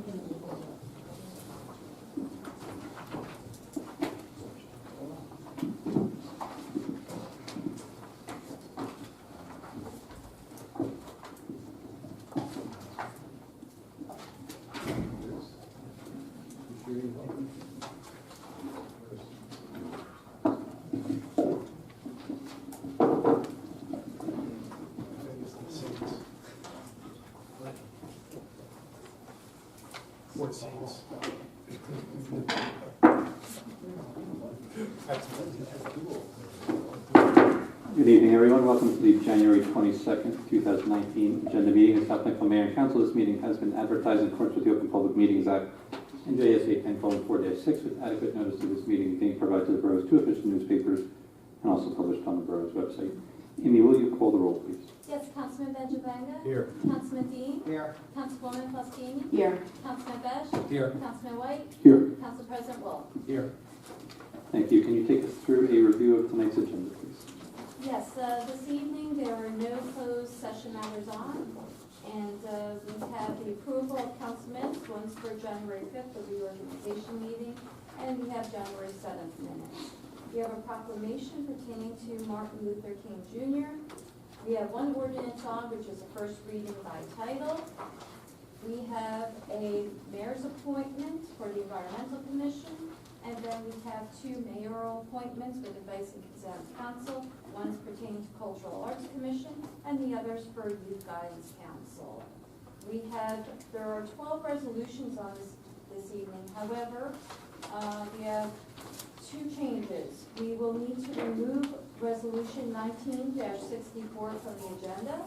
Good evening, everyone. Welcome to the January 22nd, 2019 agenda meeting of South Plainfield Mayor and Council. This meeting has been advertised in accordance with the Open Public Meetings Act and JSA 10:4-6 with adequate notice of this meeting being provided to the borough's two official newspapers and also published on the borough's website. Amy, will you call the roll, please? Yes, Councilman Benjavanga? Here. Councilman Dean? Here. Councilwoman Faustini? Here. Councilman Besh? Here. Councilman White? Here. Council President Wolf? Here. Thank you. Can you take us through a review of tonight's agenda, please? Yes, this evening there are no closed session matters on, and we have the approval of council minutes, one's for January 5th, the reorganization meeting, and we have January 7th minutes. We have a proclamation pertaining to Martin Luther King Jr. We have one ordinance on, which is a first reading by title. We have a mayor's appointment for the Environmental Commission, and then we have two mayoral appointments with advice and consent council. One's pertaining to Cultural Arts Commission, and the other's for Youth Guidance Council. There are 12 resolutions on this evening. However, we have two changes. We will need to remove Resolution 19-64 from the agenda,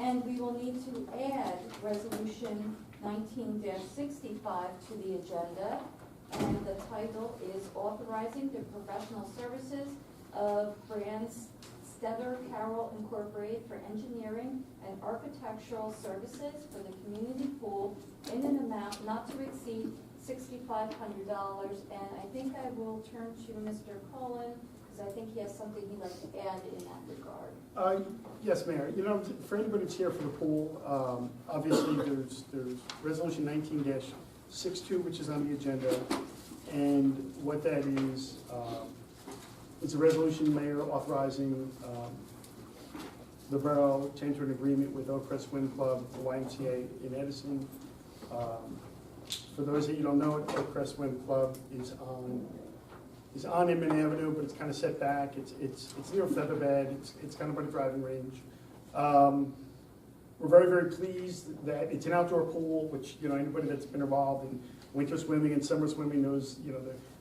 and we will need to add Resolution 19-65 to the agenda, and the title is Authorizing the Professional Services of Brands Stetter Carroll Incorporated for engineering and architectural services for the community pool in an amount not to exceed $6,500. And I think I will turn to Mr. Cullen, because I think he has something he'd like to add in that regard. Yes, Mayor. You know, for anybody that's here for the pool, obviously there's Resolution 19-62, which is on the agenda, and what that is, it's a resolution, Mayor, authorizing the borough to enter an agreement with Oak Crest Swim Club, the YMCA in Edison. For those that you don't know, Oak Crest Swim Club is on Inman Avenue, but it's kind of set back. It's near Featherbed. It's kind of by the driving range. We're very, very pleased that it's an outdoor pool, which, you know, anybody that's been involved in winter swimming and summer swimming knows, you know,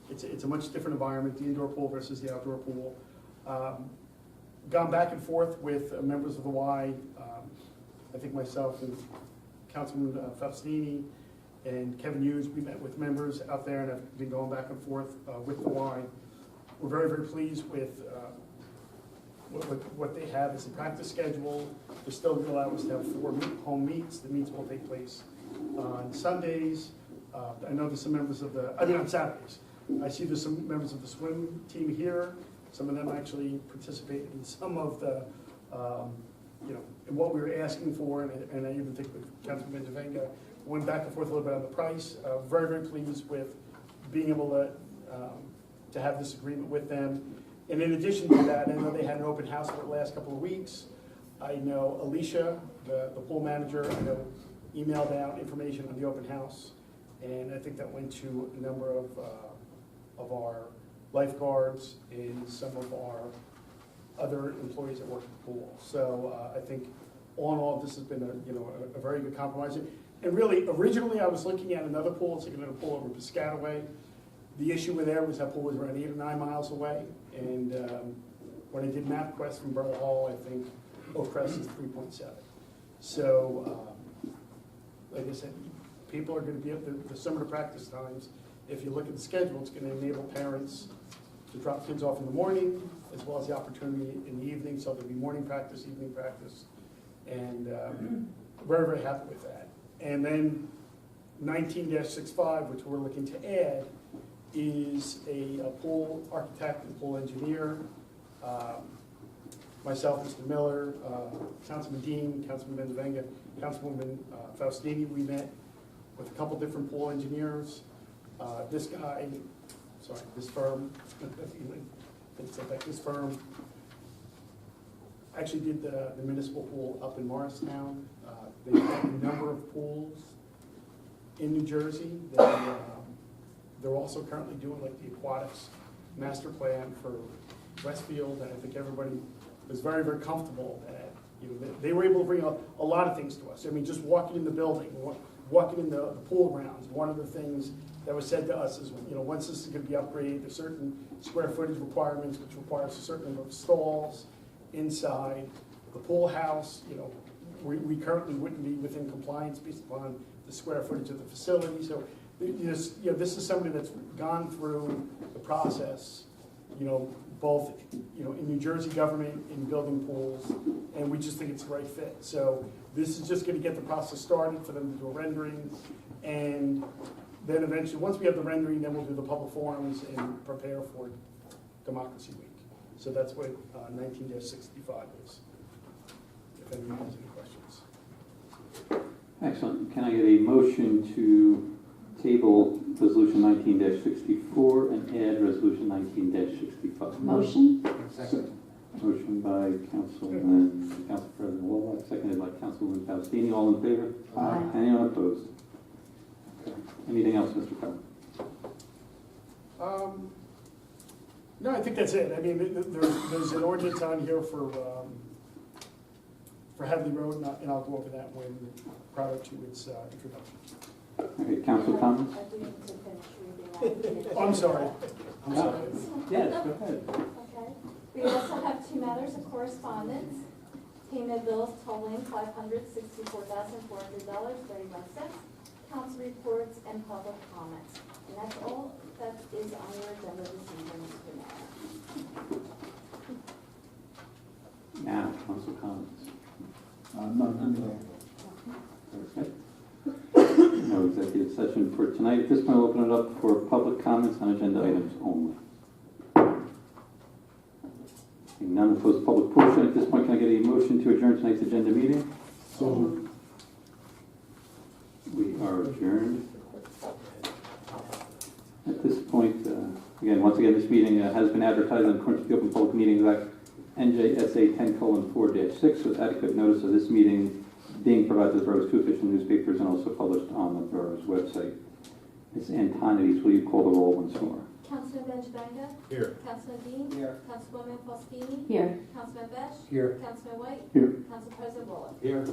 it's a much different environment, the indoor pool versus the outdoor pool. Gone back and forth with members of the Y, I think myself and Councilman Faustini and Kevin Hughes, we met with members out there and have been going back and forth with the Y. We're very, very pleased with what they have as a practice schedule. They're still going to allow us to have 4 home meets. The meets will take place on Sundays. I know there's some members of on Saturdays. I see there's some members of the swim team here. Some of them actually participated in some of the, in what we were asking for, and I even think with Councilman Benjavanga, went back and forth a little bit on the price. Very, very pleased with being able to have this agreement with them. And in addition to that, I know they had an open house for the last couple of weeks. I know Alicia, the pool manager, I know emailed out information on the open house, and I think that went to a number of our lifeguards and some of our other employees that work at the pool. So I think all in all, this has been a very good compromise. And really, originally I was looking at another pool, it's another pool over Piscataway. The issue with there was that pool was around 8 or 9 miles away. And when I did MapQuest from Borough Hall, I think Oak Crest is 3.7. So, like I said, people are going to be at the summer practice times. If you look at the schedule, it's going to enable parents to drop kids off in the morning, as well as the opportunity in the evening. So there'll be morning practice, evening practice, and very, very happy with that. And then 19-65, which we're looking to add, is a pool architect and pool engineer. Myself, Mr. Miller, Councilman Dean, Councilman Benjavanga, Councilwoman Faustini, we met with a couple different pool engineers. This guy, sorry, this firm, this firm actually did the municipal pool up in Morristown. They've got a number of pools in New Jersey. They're also currently doing like the aquatics master plan for Westfield, and I think everybody was very, very comfortable that, you know, they were able to bring a lot of things to us. I mean, just walking in the building, walking in the pool grounds, one of the things that was said to us is, you know, once this is going to be upgraded, there's certain square footage requirements, which requires a certain number of stalls inside the pool house. You know, we currently wouldn't be within compliance based upon the square footage of the facility. So, you know, this is somebody that's gone through the process, you know, both, you know, in New Jersey government, in building pools, and we just think it's the right fit. So this is just going to get the process started for them to do a rendering, and then eventually, once we have the rendering, then we'll do the public forums and prepare for Democracy Week. So that's what 19-65 is, if anyone has any questions. Excellent. Can I get a motion to table Resolution 19-64 and add Resolution 19-65? Motion? Second. Motion by Council President Wallach, seconded by Councilwoman Faustini. All in favor? Aye. Anyone opposed? Okay. Anything else, Mr. Cohen? No, I think that's it. I mean, there's an ordinance on here for Hadley Road, and I'll go over that when prior to its introduction. Okay, council comments? I do need to finish reading. Oh, I'm sorry. I'm sorry. Yes, go ahead. Okay. We also have two matters of correspondence. Payment bills totaling $564,400.31. Council reports and public comments. And that's all that is on your agenda this evening, Mr. Mayor. Now, council comments. None. Okay. No executive session for tonight. At this point, we'll open it up for public comments on agenda items only. Seeing none, we'll close the public portion. At this point, can I get a motion to adjourn tonight's agenda meeting? So We are adjourned. At this point, once again, this meeting has been advertised in accordance with the Open Public Meetings Act, NJSA 10:4-6, with adequate notice of this meeting being provided to the borough's two official newspapers and also published on the borough's website. Ms. Antonides, will you call the roll once more? Councilman Benjavanga? Here. Councilman Dean? Here. Councilwoman Faustini? Here. Councilman Besh? Here. Councilman White? Here. Council President Wallach? Here.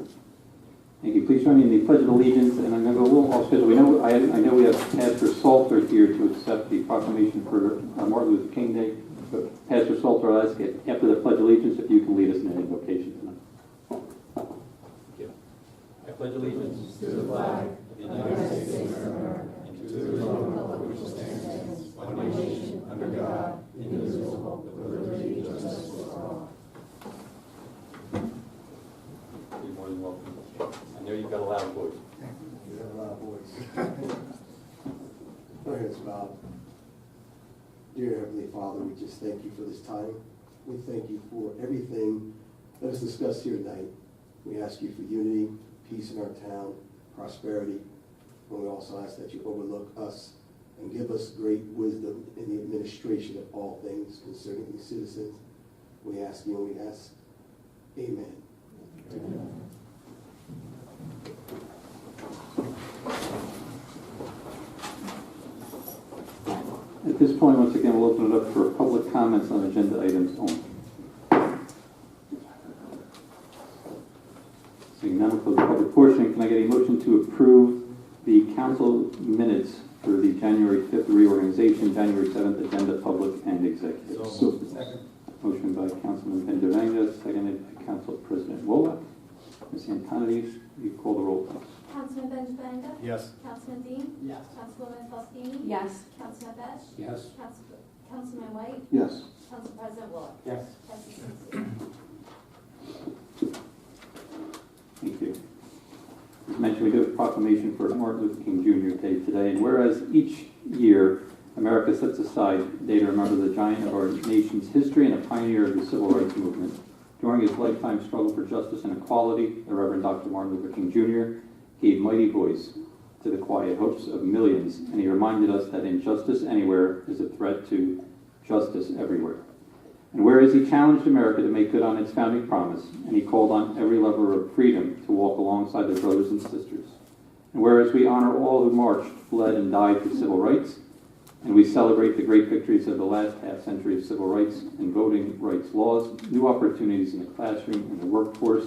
Thank you. Please join me in the Pledge of Allegiance, and I'm going to go a little off schedule. I know we have Pastor Salter here to accept the proclamation for Martin Luther King Day. But Pastor Salter, I'll ask you, after the Pledge of Allegiance, if you can lead us in an invocation tonight. I pledge allegiance to the flag of the United States of America and to the republic which stands one nation under God, indivisible, with liberty and justice for all. You're more than welcome. I know you've got a loud voice. You have a lot of voice. Go ahead, Bob. Dear Heavenly Father, we just thank you for this time. We thank you for everything that is discussed here tonight. We ask you for unity, peace in our town, prosperity, and we also ask that you overlook us and give us great wisdom in the administration of all things concerning the citizens. We ask you and we ask, amen. Amen. At this point, once again, we'll open it up for public comments on agenda items only. Seeing none, we'll close the public portion. Can I get a motion to approve the council minutes for the January 5th reorganization, January 7th agenda, public and executive? Second. Motion by Councilman Benjavanga, seconded by Council President Wallach. Ms. Antonides, will you call the roll, please? Councilman Benjavanga? Yes. Councilman Dean? Yes. Councilwoman Faustini? Yes. Councilman Besh? Yes. Councilman White? Yes. Council President Wallach? Yes. Passes 6-0. Thank you. As mentioned, we do have a proclamation for Martin Luther King Jr. Day today, and whereas each year America sets aside a day to remember the giant of our nation's history and a pioneer of the civil rights movement. During his lifetime struggle for justice and equality, the Reverend Dr. Martin Luther King Jr. gave mighty voice to the quiet hopes of millions, and he reminded us that injustice anywhere is a threat to justice everywhere. And whereas he challenged America to make good on its founding promise, and he called on every lover of freedom to walk alongside their brothers and sisters, and whereas we honor all who marched, bled, and died for civil rights, and we celebrate the great victories of the last half-century of civil rights and voting rights laws, new opportunities in the classroom and the workforce,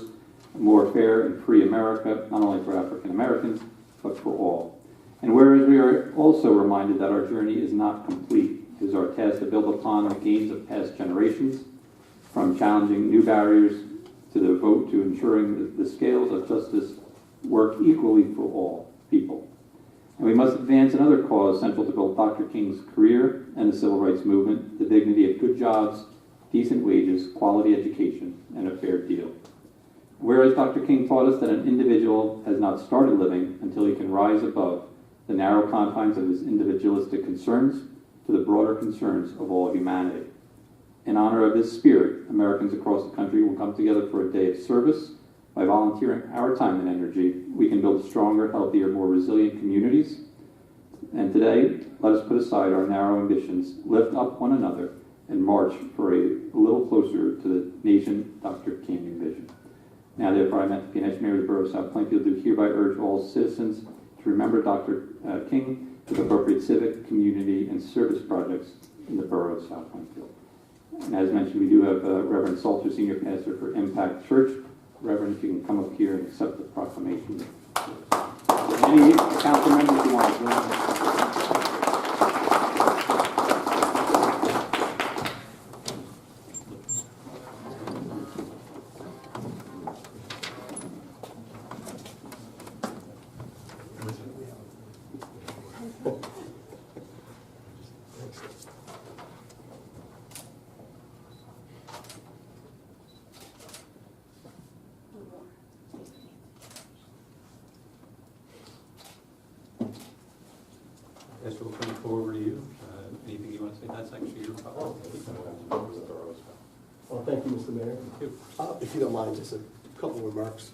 a more fair and free America, not only for African Americans, but for all. And whereas we are also reminded that our journey is not complete, it is our task to build upon the gains of past generations, from challenging new barriers to the vote to ensuring that the scales of justice work equally for all people. And we must advance another cause central to both Dr. King's career and the civil rights movement, the dignity of good jobs, decent wages, quality education, and a fair deal. Whereas Dr. King taught us that an individual has not started living until he can rise above the narrow confines of his individualistic concerns to the broader concerns of all humanity. In honor of his spirit, Americans across the country will come together for a day of service. By volunteering our time and energy, we can build stronger, healthier, more resilient communities. And today, let us put aside our narrow ambitions, lift up one another, and march for a little closer to the nation Dr. King envisioned. Now, therefore, I, Matthew P. Mayor of the Borough of South Plainfield, do hereby urge all citizens to remember Dr. King with appropriate civic, community, and service projects in the Borough of South Plainfield. And as mentioned, we do have Reverend Salter, Senior Pastor for Impact Church. Reverend, if you can come up here and accept the proclamation. Any council members who want to Pastor, we'll turn it forward to you. Anything you want to say? That's actually your problem. Well, thank you, Mr. Mayor. Thank you. If you don't mind, just a couple of remarks.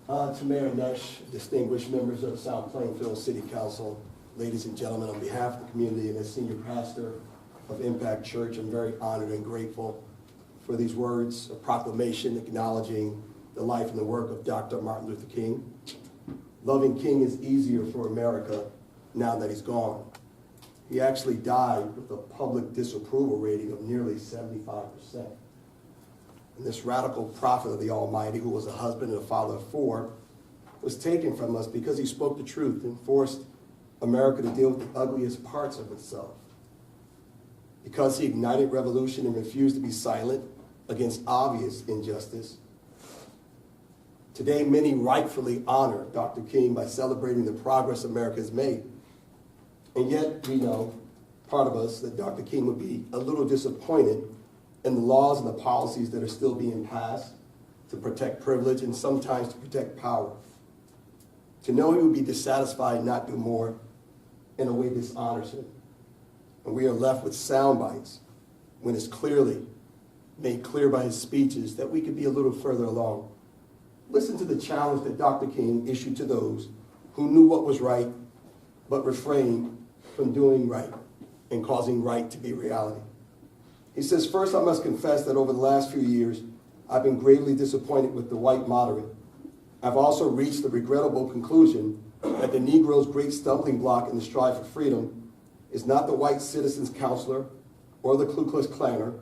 To Mayor Nesh, distinguished members of South Plainfield City Council, ladies and gentlemen, on behalf of the community and as senior pastor of Impact Church, I'm very honored and grateful for these words of proclamation acknowledging the life and the work of Dr. Martin Luther King. Loving King is easier for America now that he's gone. He actually died with a public disapproval rating of nearly 75%. And this radical prophet of the Almighty, who was a husband and a father of four, was taken from us because he spoke the truth and forced America to deal with the ugliest parts of itself. Because he ignited revolution and refused to be silent against obvious injustice. Today, many rightfully honor Dr. King by celebrating the progress America has made. And yet, we know, part of us, that Dr. King would be a little disappointed in the laws and the policies that are still being passed to protect privilege and sometimes to protect power. To know he would be dissatisfied and not do more, in a way, dishonors him. And we are left with sound bites when it's clearly made clear by his speeches that we could be a little further along. Listen to the challenge that Dr. King issued to those who knew what was right, but refrained from doing right and causing right to be reality. He says, first, I must confess that over the last few years, I've been gravely disappointed with the white moderate. I've also reached the regrettable conclusion that the Negro's great stumbling block in the strive for freedom is not the white citizen's counselor or the Ku Klux Klaner,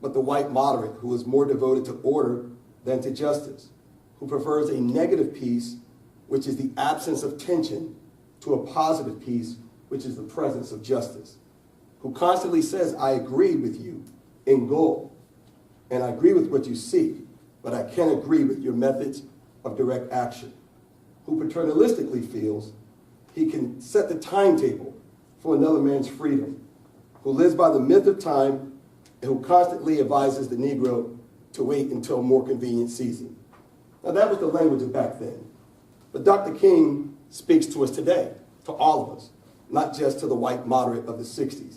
but the white moderate who is more devoted to order than to justice, who prefers a negative peace, which is the absence of tension, to a positive peace, which is the presence of justice, who constantly says, I agree with you in goal, and I agree with what you seek, but I can't agree with your methods of direct action, who paternalistically feels he can set the timetable for another man's freedom, who lives by the myth of time, and who constantly advises the Negro to wait until more convenient season. Now, that was the language of back then. But Dr. King speaks to us today, to all of us, not just to the white moderate of the 60s.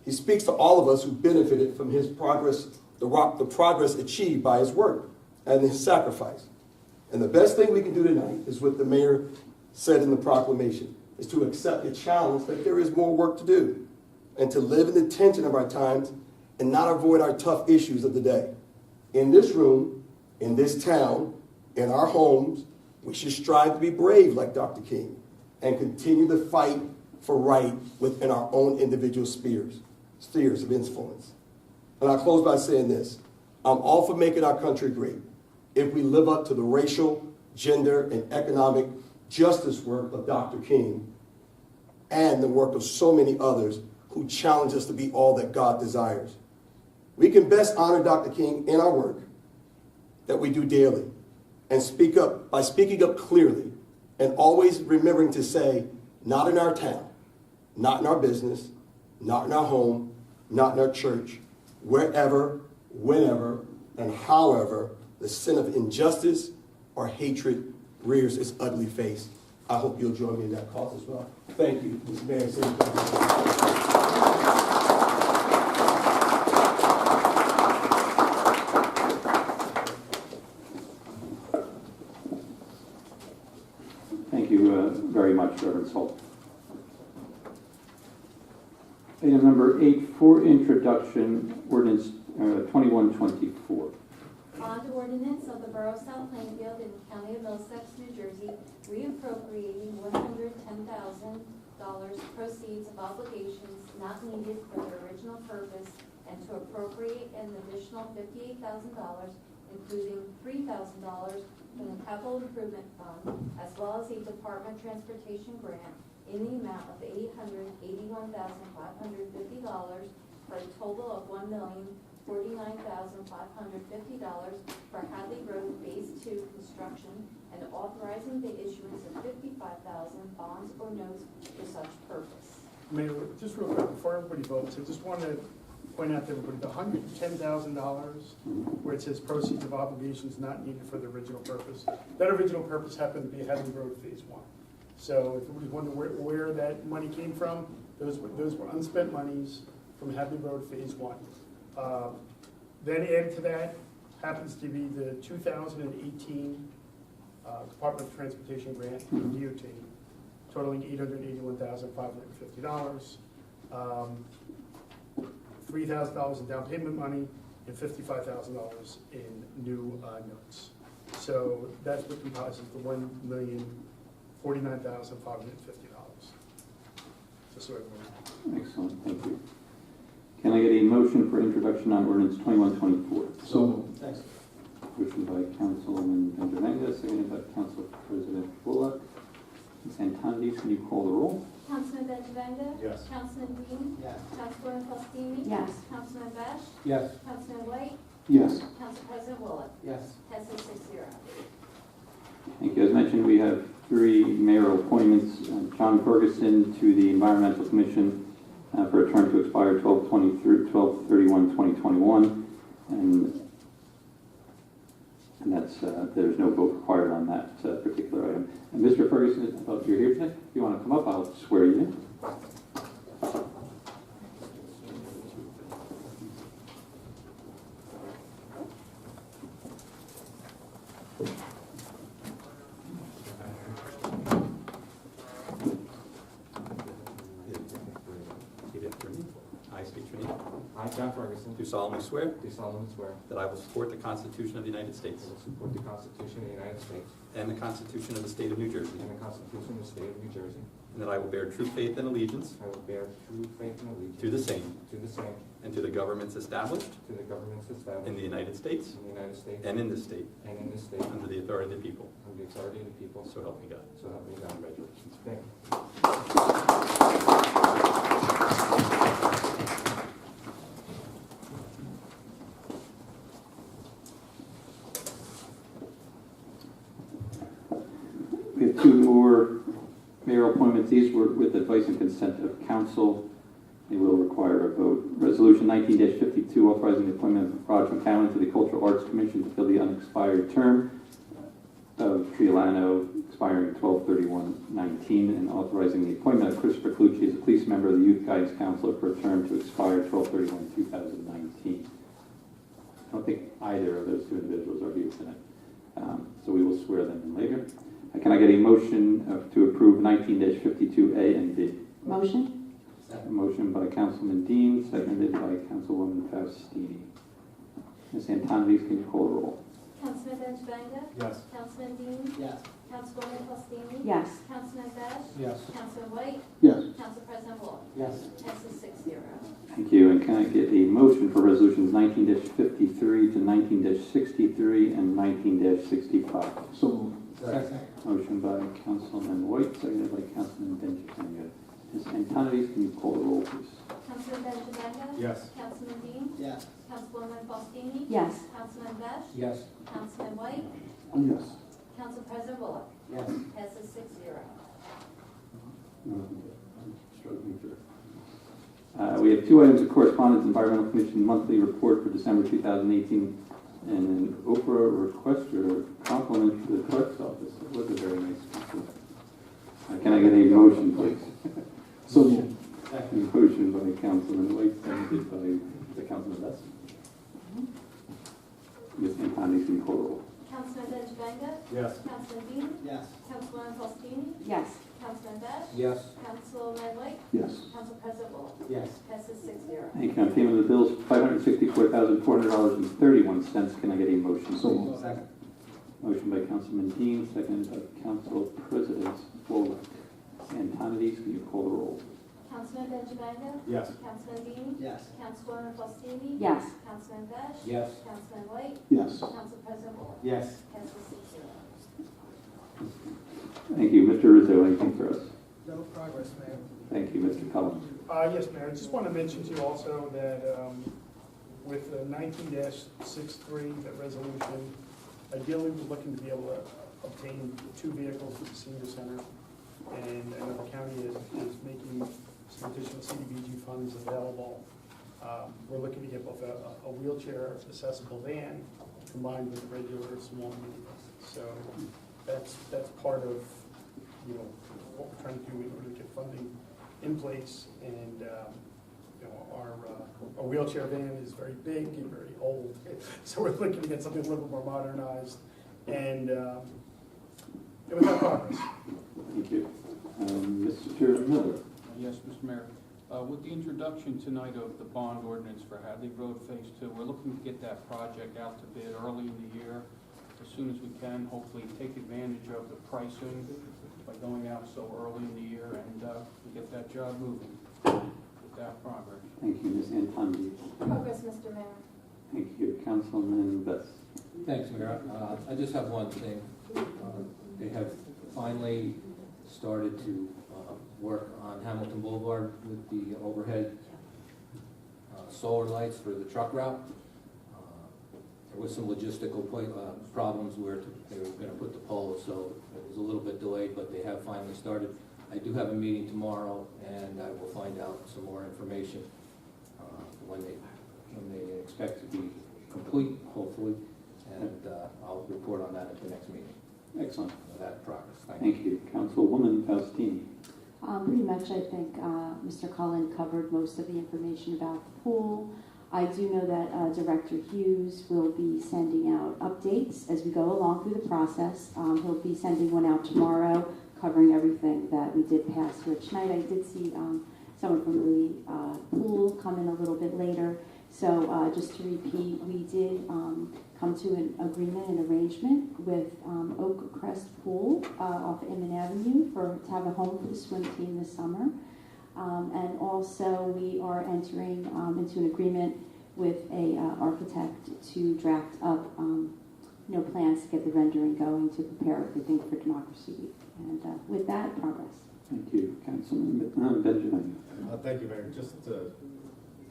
He speaks to all of us who benefited from his progress, the progress achieved by his work. and his sacrifice. And the best thing we can do tonight is what the mayor said in the proclamation, is to accept the challenge that there is more work to do and to live in the tension of our times and not avoid our tough issues of the day. In this room, in this town, in our homes, we should strive to be brave like Dr. King and continue to fight for right within our own individual spheres of influence. And I'll close by saying this. I'm all for making our country great if we live up to the racial, gender, and economic justice work of Dr. King and the work of so many others who challenge us to be all that God desires. We can best honor Dr. King in our work that we do daily and speak up by speaking up clearly and always remembering to say, not in our town, not in our business, not in our home, not in our church, wherever, whenever, and however the sin of injustice or hatred rears its ugly face. I hope you'll join me in that cause as well. Thank you, Mr. Mayor. Thank you very much, Reverend Salt. Item number 8, for introduction, ordinance 2124. Bond ordinance of the Borough of South Plainfield in the County of Middlesex, New Jersey, reappropriating $110,000 proceeds of obligations not needed for their original purpose and to appropriate an additional $58,000, including $3,000 from the Capital Improvement Fund, as well as a Department of Transportation grant in the amount of $881,550 for a total of $1,049,550 for Hadley Road Phase 2 construction and authorizing the issuance of 55,000 bonds or notes for such purpose. Mayor, just real quick, before everybody votes, I just want to point out to everybody, the $110,000 where it says proceeds of obligations not needed for the original purpose, that original purpose happened to be Hadley Road Phase 1. So if everybody's wondering where that money came from, those were unspent monies from Hadley Road Phase 1. Then added to that happens to be the 2018 Department of Transportation grant from DOT, totaling $881,550, $3,000 in down payment money, and $55,000 in new notes. So that's what comprises the $1,049,550. Just so everyone knows. Excellent, thank you. Can I get a motion for introduction on ordinance 2124? So moved. Thanks. Motion by Councilman Benjavanga, seconded by Council President Bullock. Ms. Antondes, can you call the roll? Councilman Benjavanga? Yes. Councilman Dean? Yes. Councilwoman Fostini? Yes. Councilman Besh? Yes. Councilman White? Yes. Council President Bullock? Yes. Passes 6-0. Thank you. As mentioned, we have 3 mayoral appointments. John Ferguson to the Environmental Commission for a term to expire 12/31/2021, and that's there's no vote required on that particular item. And Mr. Ferguson, I thought you're here today. If you want to come up, I'll swear you in. I state your name. I, John Ferguson, Do solemnly swear do solemnly swear that I will support the Constitution of the United States that I will support the Constitution of the United States and the Constitution of the State of New Jersey, and the Constitution of the State of New Jersey. and that I will bear true faith and allegiance I will bear true faith and allegiance to the same to the same, and to the governments established to the governments established in the United States in the United States and in this state and in this state under the authority of the people. under the authority of the people, So help me God. so help me God. Congratulations. Thank you. We have 2 more mayoral appointments. These were with advice and consent of council. They will require a vote. Resolution 19-52, authorizing the appointment of Raj McCowan to the Cultural Arts Commission to fill the unexpired term of Triolano, expiring 12/31/19, and authorizing the appointment of Christopher Clucci as a police member of the Youth Guidance Council for a term to expire 12/31/2019. I don't think either of those two individuals are here tonight. So we will swear them in later. Can I get a motion to approve 19-52A and B? Motion? A motion by Councilman Dean, seconded by Councilwoman Faustini. Ms. Antonides, can you call the roll? Councilman Benjavanga? Yes. Councilman Dean? Yes. Councilwoman Faustini? Yes. Councilman Bash? Yes. Councilman White? Yes. Council President Wall? Yes. Passes 6-0. Thank you. And can I get a motion for resolutions 19-53 to 19-63 and 19-65? So moved. Second. Motion by Councilman White, seconded by Councilman Benjavanga. Ms. Antonides, can you call the roll, please? Councilman Benjavanga? Yes. Councilman Dean? Yes. Councilwoman Faustini? Yes. Councilman Bash? Yes. Councilman White? Yes. Council President Bullock? Yes. Passes 6-0. Struggling through. We have two items of correspondence: Environmental Commission monthly report for December 2018, and an Oprah request or compliment to the clerk's office. It was a very nice compliment. Can I get a motion, please? So moved. Motion by Councilman White, seconded by the Councilman Best. Ms. Antonides, can you call the roll? Councilman Benjavanga? Yes. Councilman Dean? Yes. Councilwoman Faustini? Yes. Councilman Bash? Yes. Councilman White? Yes. Council President Bullock? Yes. Passes 6-0. Thank you. On payment of the bills, $564,400.31. Can I get a motion, So please? moved. Second. Motion by Councilman Dean, seconded by Council President Bullock. Antonides, can you call the roll? Councilman Benjavanga? Yes. Councilman Dean? Yes. Councilwoman Faustini? Yes. Councilman Bash? Yes. Councilman White? Yes. Council President Bullock? Yes. Passes 6-0. Thank you. Mr. Rizzo, anything for us? No progress, Mayor. Thank you. Mr. Collins. Yes, Mayor, I just want to mention to you also that with the 19-63, that resolution, ideally we're looking to be able to obtain 2 vehicles for the senior center. And I know the county is making some additional CDBG funds available. We're looking to get both a wheelchair accessible van combined with a regular small minibus. So that's part of, you know, what we're trying to do in order to get funding in place. And, you know, our wheelchair van is very big and very old. So we're looking to get something a little more modernized. And it was our progress. Thank you. Mr. Miller. Yes, Mr. Mayor. With the introduction tonight of the bond ordinance for Hadley Road Phase 2, we're looking to get that project out to bid early in the year, as soon as we can, hopefully take advantage of the pricing by going out so early in the year and get that job moving with that progress. Thank you. Ms. Antonides. Progress, Mr. Mayor. Thank you. Councilman Best. Thanks, Mayor. I just have one thing. They have finally started to work on Hamilton Boulevard with the overhead solar lights for the truck route. There was some logistical problems where they were going to put the poles, so it was a little bit delayed, but they have finally started. I do have a meeting tomorrow, and I will find out some more information when they expect to be complete, hopefully, and I'll report on that at the next meeting. Excellent. That progress. Thank you. Councilwoman Faustini. Pretty much, I think Mr. Cullen covered most of the information about the pool. I do know that Director Hughes will be sending out updates as we go along through the process. He'll be sending one out tomorrow, covering everything that we did pass here tonight. I did see someone from the pool come in a little bit later. So just to repeat, we did come to an agreement and arrangement with Oak Crest Pool off Inman Avenue to have a home for the swim team this summer. And also we are entering into an agreement with a architect to draft up plans to get the rendering going to prepare everything for Democracy Week. And with that, progress. Thank you. Councilman Benjamin. Thank you, Mayor. Just to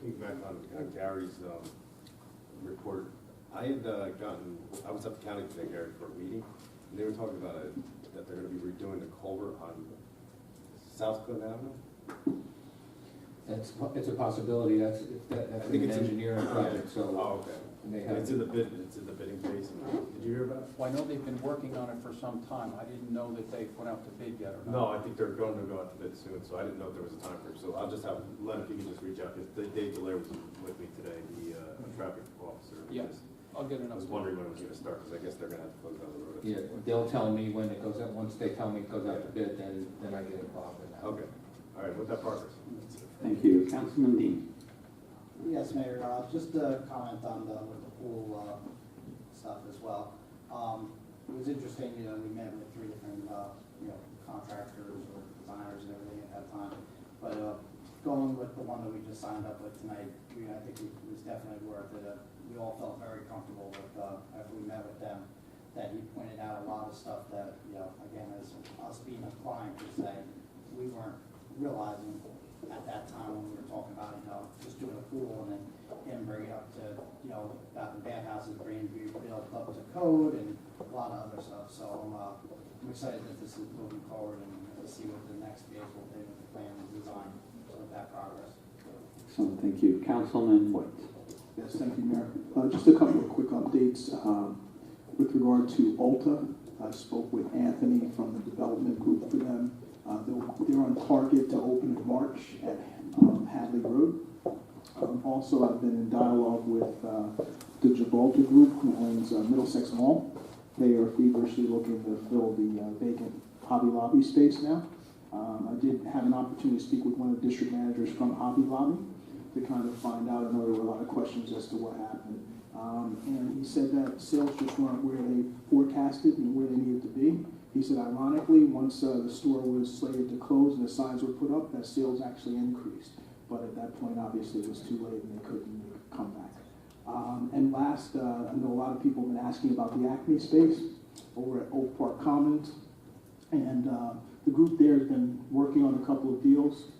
piggyback on Gary's report, I was at the county today, Gary, for a meeting, and they were talking about that they're going to be redoing the culvert on South Clinton Avenue. It's a possibility. That's I think an it's engineering project, so Oh, okay. they have. It's in the bidding phase. Did you hear about it? Well, I know they've been working on it for some time. I didn't know that they went out to bid yet or not. No, I think they're going to go out to bid soon, so I didn't know if there was a time frame. So I'll just have Len, if you could just reach out, because Dave Delaire was with me today, the traffic officer. Yeah. I'll get an I was update. wondering when it was gonna start, because I guess they're gonna have to close down the road. at Yeah, some point. they'll tell me when it goes out, once they tell me it goes out to bid, then I get involved in that. Okay, all right, with that progress. Thank you. Councilman Dean. Yes, Mayor, just to comment on with the pool stuff as well. It was interesting, we met with 3 different, contractors or designers and everything at that time. But going with the one that we just signed up with tonight, I think it was definitely worth it. We all felt very comfortable with, after we met with them, that he pointed out a lot of stuff that, again, as us being a client per se, we weren't realizing at that time when we were talking about, just doing a pool and then him bring it up to, about the bathhouses being built up to code and a lot of other stuff. So I'm excited that this is moving forward and to see what the next phase will be with the plan and design of that progress. Excellent, thank you. Councilman White. Yes, thank you, Mayor. Just a couple of quick updates. With regard to Ulta, I spoke with Anthony from the development group for them. They're on target to open in March at Hadley Road. Also, I've been in dialogue with the Gibraltar Group, who owns Middlesex Mall. They are feverishly looking to fill the vacant Hobby Lobby space now. I did have an opportunity to speak with one of the district managers from Hobby Lobby to kind of find out. I know there were a lot of questions as to what happened. And he said that sales just weren't where they forecasted and where they needed to be. He said, ironically, once the store was slated to close and the signs were put up, that sales actually increased. But at that point, obviously, it was too late and they couldn't come back. And last, I know a lot of people have been asking about the Acme space over at Oak Park Commons. And the group there has been working on a couple of deals.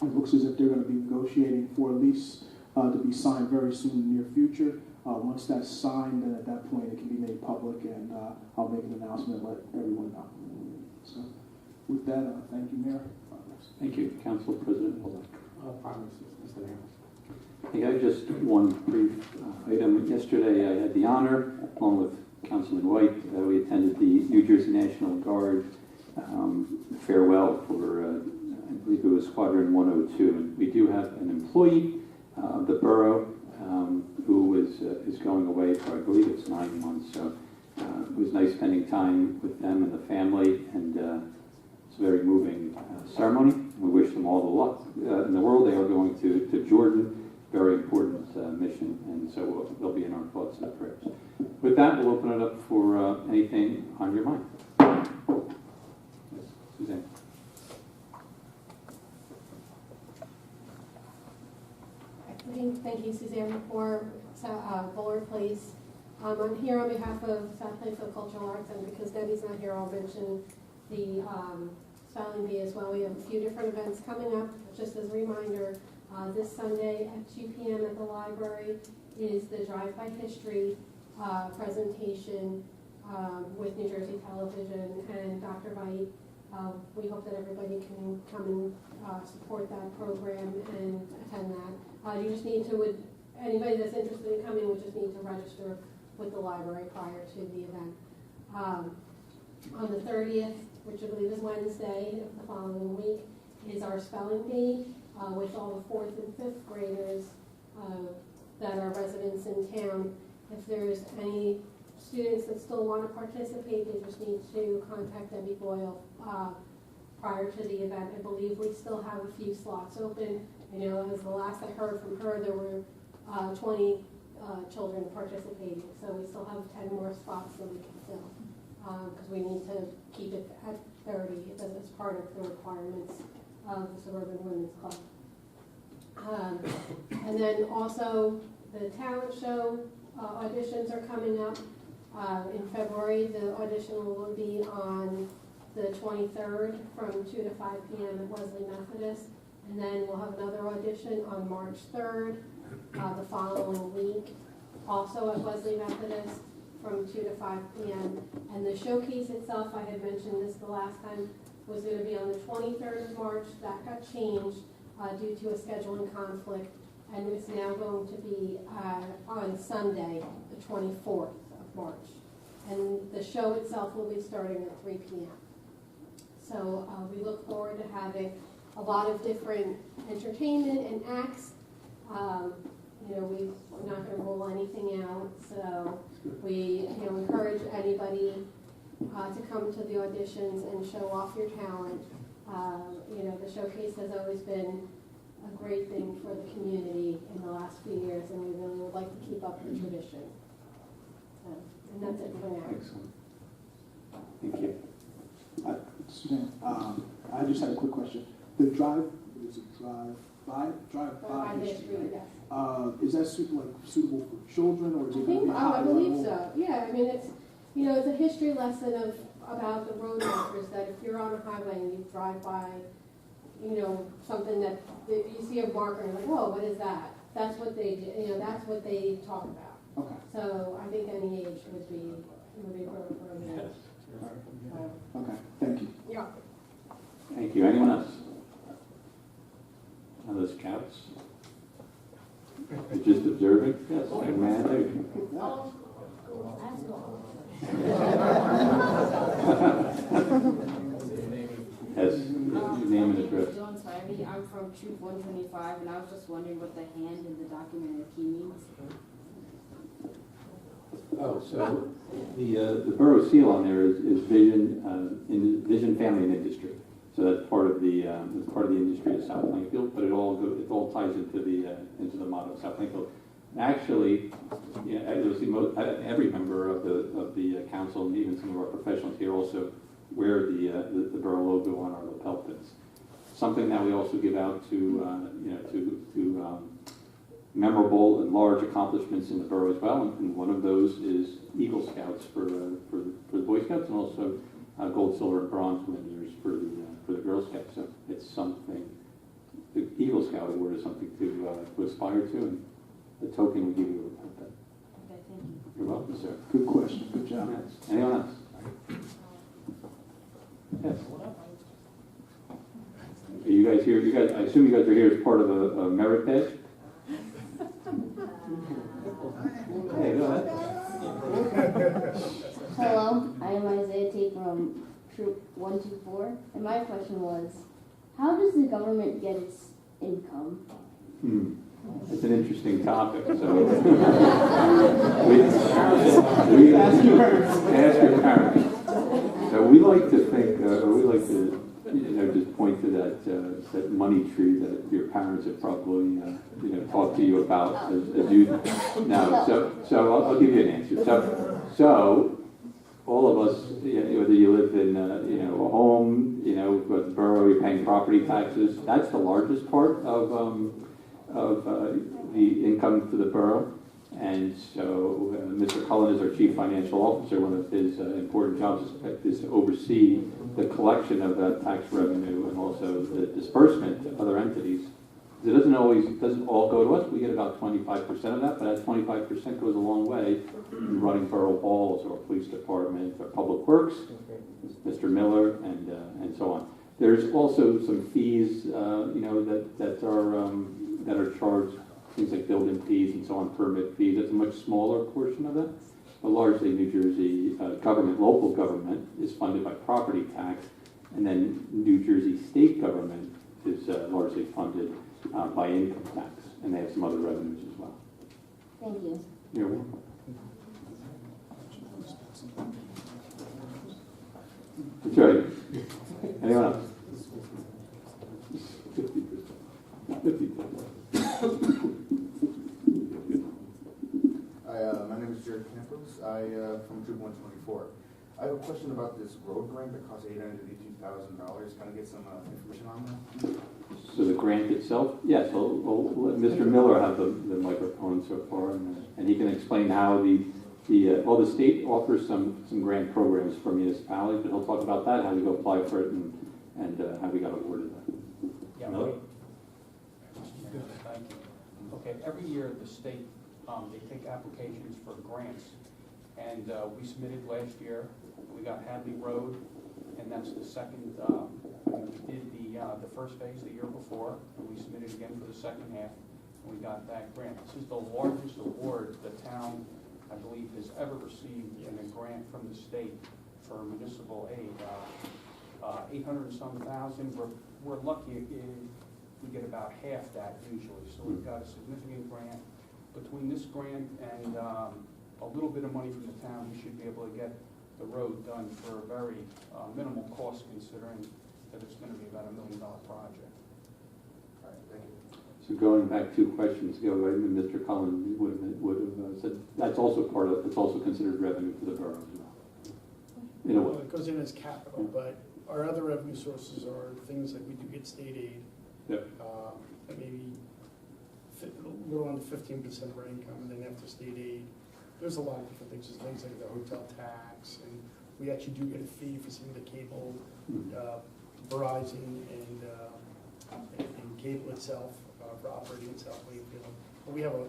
It looks as if they're going to be negotiating for a lease to be signed very soon in the near future. Once that's signed, then at that point it can be made public, and I'll make an announcement and let everyone know. So with that, thank you, Mayor. Thank you. Council President Pollock. Progress, Mr. Mayor. Hey, I have just one brief item. Yesterday, I had the honor, along with Councilman White, we attended the New Jersey National Guard farewell for, I believe it was Squadron 102. And we do have an employee of the borough who is going away for, I believe it's 9 months. So it was nice spending time with them and the family, and it's a very moving ceremony. We wish them all the luck in the world. They are going to Jordan, very important mission, and so they'll be in our thoughts and prayers. With that, we'll open it up for anything on your mind. Yes, Suzanne. Thank you, Suzanne, for Bullard Place. I'm here on behalf of South Plainfield Cultural Arts, and because Debbie's not here, I'll mention the spelling bee as well. We have a few different events coming up. Just as a reminder, this Sunday at 2 p.m. at the library is the Drive-By History presentation with New Jersey Television and Dr. Veit. We hope that everybody can come and support that program and attend that. You just need to, anybody that's interested in coming would just need to register with the library prior to the event. On the 30th, which I believe is Wednesday of the following week, is our spelling bee with all the 4th and 5th graders that are residents in town. If there's any students that still want to participate, they just need to contact Debbie Boyle prior to the event. I believe we still have a few slots open. I know as the last I heard from her, there were 20 children participating, so we still have 10 more spots that we can fill because we need to keep it at 30 because it's part of the requirements of the Suburban Women's Club. And then also the talent show auditions are coming up in February. The audition will be on the 23rd from 2 to 5 p.m. at Wesley Methodist. And then we'll have another audition on March 3rd, the following week, also at Wesley Methodist from 2 to 5 p.m. And the showcase itself, I had mentioned this the last time, was going to be on the 23rd of March. That got changed due to a scheduling conflict, and it's now going to be on Sunday, the 24th of March. And the show itself will be starting at 3 p.m. So we look forward to having a lot of different entertainment and acts. we're not gonna rule anything out, so we, encourage anybody to come to the auditions and show off your talent. The showcase has always been a great thing for the community in the last few years, and we really would like to keep up the tradition. So, and that's it for now. Excellent. Thank you. Suzanne, I just had a quick question. The is it drive-by history? Yes. Is that suitable for children, or is it going to be I high believe level? so. Yeah, I mean, it's a history lesson about the road markers, that if you're on a highway and you drive by, something that you see a marker and you're like, whoa, what is that? That's what they do. That's what they talk about. Okay. So I think any age would be appropriate for me. Okay. Thank you. Yeah. Thank you. Anyone else? Other scouts? You're just observing? Yes, young man, there you go. Yes, your name and address. I'm from Troop 125, and I was just wondering what the hand in the document key means. Oh, so the borough seal on there is vision, family, and industry. So that's part of the industry of South Plainfield, but it all ties into the motto of South Plainfield. Actually, you'll see every member of the council, and even some of our professionals here, also wear the borough logo on our lapel pins. Something that we also give out to memorable and large accomplishments in the borough as well, and one of those is Eagle Scouts for the Boy Scouts, and also gold, silver, and bronze winners for the Girl Scouts. So it's something. The Eagle Scout Award is something to aspire to, and the token we give you about that. Okay, thank you. You're welcome, sir. Good question. Good job. Yes. Anyone else? Yes. Are you guys here? I assume you guys are here as part of a merit badge? Hey, go ahead. Hello, I am Isaiah Tate from Troop 124, and my question was, how does the government get its income? It's an interesting topic. So we ask your parents. So we like to think, or we like to, just point to that money tree that your parents have probably, talked to you about as you know. So I'll give you an answer. So all of us, whether you live in, a home, with the borough, you're paying property taxes. That's the largest part of the income to the borough. And so Mr. Cullen is our chief financial officer. One of his important jobs is to oversee the collection of that tax revenue and also the disbursement to other entities. It doesn't all go to us. We get about 25% of that, but that 25% goes a long way in running borough halls or police department or public works, Mr. Miller, and so on. There's also some fees, that are charged, things like building fees and so on, permit fees. That's a much smaller portion of it. But largely New Jersey local government is funded by property tax, and then New Jersey state government is largely funded by income tax, and they have some other revenues as well. Thank you. You're welcome. That's right. Anyone else? 50%. Hi, my name is Jared Campos. From Troop 124. I have a question about this road grant that costs $882,000. Can I get some information on that? So the grant itself, yes, we'll let Mr. Miller have the microphone so far, and he can explain how the state offers some grant programs for municipalities, but he'll talk about that, how we go apply for it, and how we got awarded that. Yeah, Miller? Good, thank you. Okay, every year the state, they take applications for grants, and we submitted last year. We got Hadley Road, and that's the second. We did the first phase the year before, and we submitted again for the second half, and we got that grant. This is the largest award the town, I believe, has ever received in a grant from the state for municipal aid. 800 and some thousand. We're lucky if we get about half that usually. So we've got a significant grant. between this grant and a little bit of money from the town, we should be able to get the road done for a very minimal cost, considering that it's going to be about $1 million project. All right, thank you. So going back 2 questions ago, right, Mr. Cullen would have said that's also it's also considered revenue for the borough as well. In a way. Well, it goes in as capital, but our other revenue sources are things like we do get state aid. Yep. That maybe a little under 15% of our income, and then after state aid, there's a lot of different things. There's things like the hotel tax, and we actually do get a fee for some of the cable, Verizon, and cable itself for operating in South Plainfield. But we have a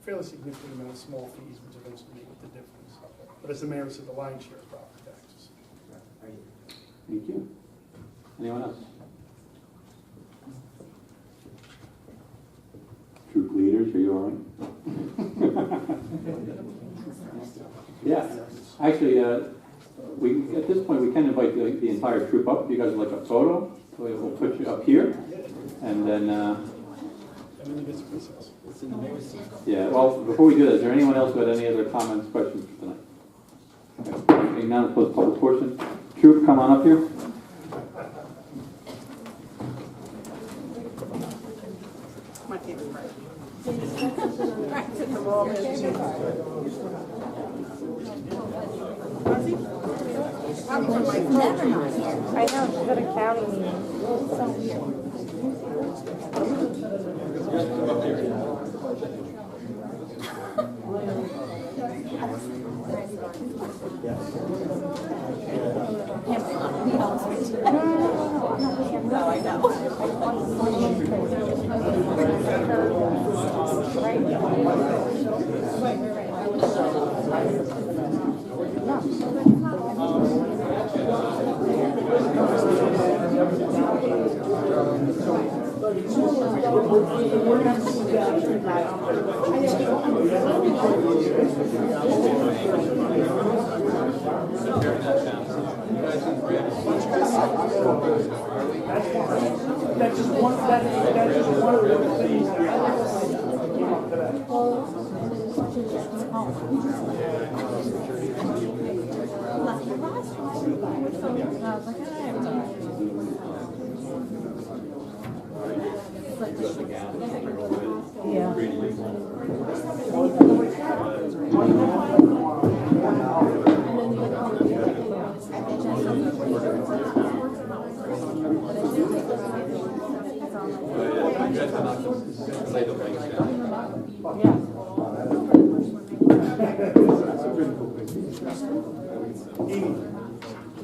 fairly significant amount of small fees, which eventually make up the difference. But as the mayor said, the lion's share is property taxes. Thank you. Thank you. Anyone else? Troop leaders, are you all right? Yeah, actually, we at this point we can invite the entire troop up. If you guys would like a photo, we'll put you up here, and then. And then you get some recess. Yeah. Well, before we do that, is there anyone else who had any other comments, questions for tonight? Okay, now to close the public portion. Troop, come on up here. My favorite part. I know, she's at a county meeting. So weird. No, I That's just one of the things that came up today.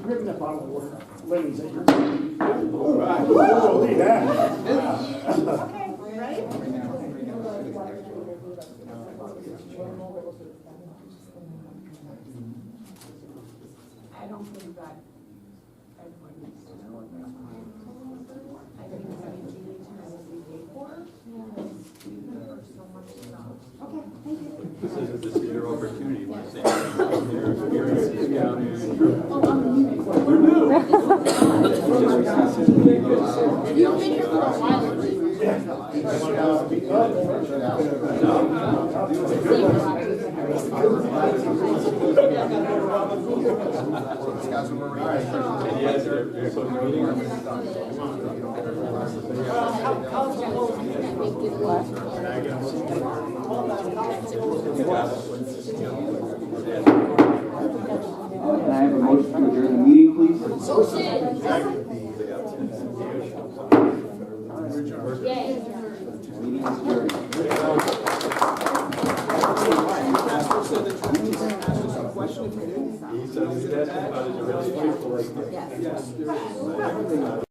Ripping that bottle of water. Ladies, at your look at that. Okay, ready? I don't think that everyone needs to know at this point. I think it's has to be paid for, because there's so much stuff. Okay, thank you. This is your opportunity, you want to say your experiences down here. You're new. You've been here for a while. Can I have a motion to adjourn the meeting, please? Meeting is adjourned. He said he's asking about his really faithful like this. Yes.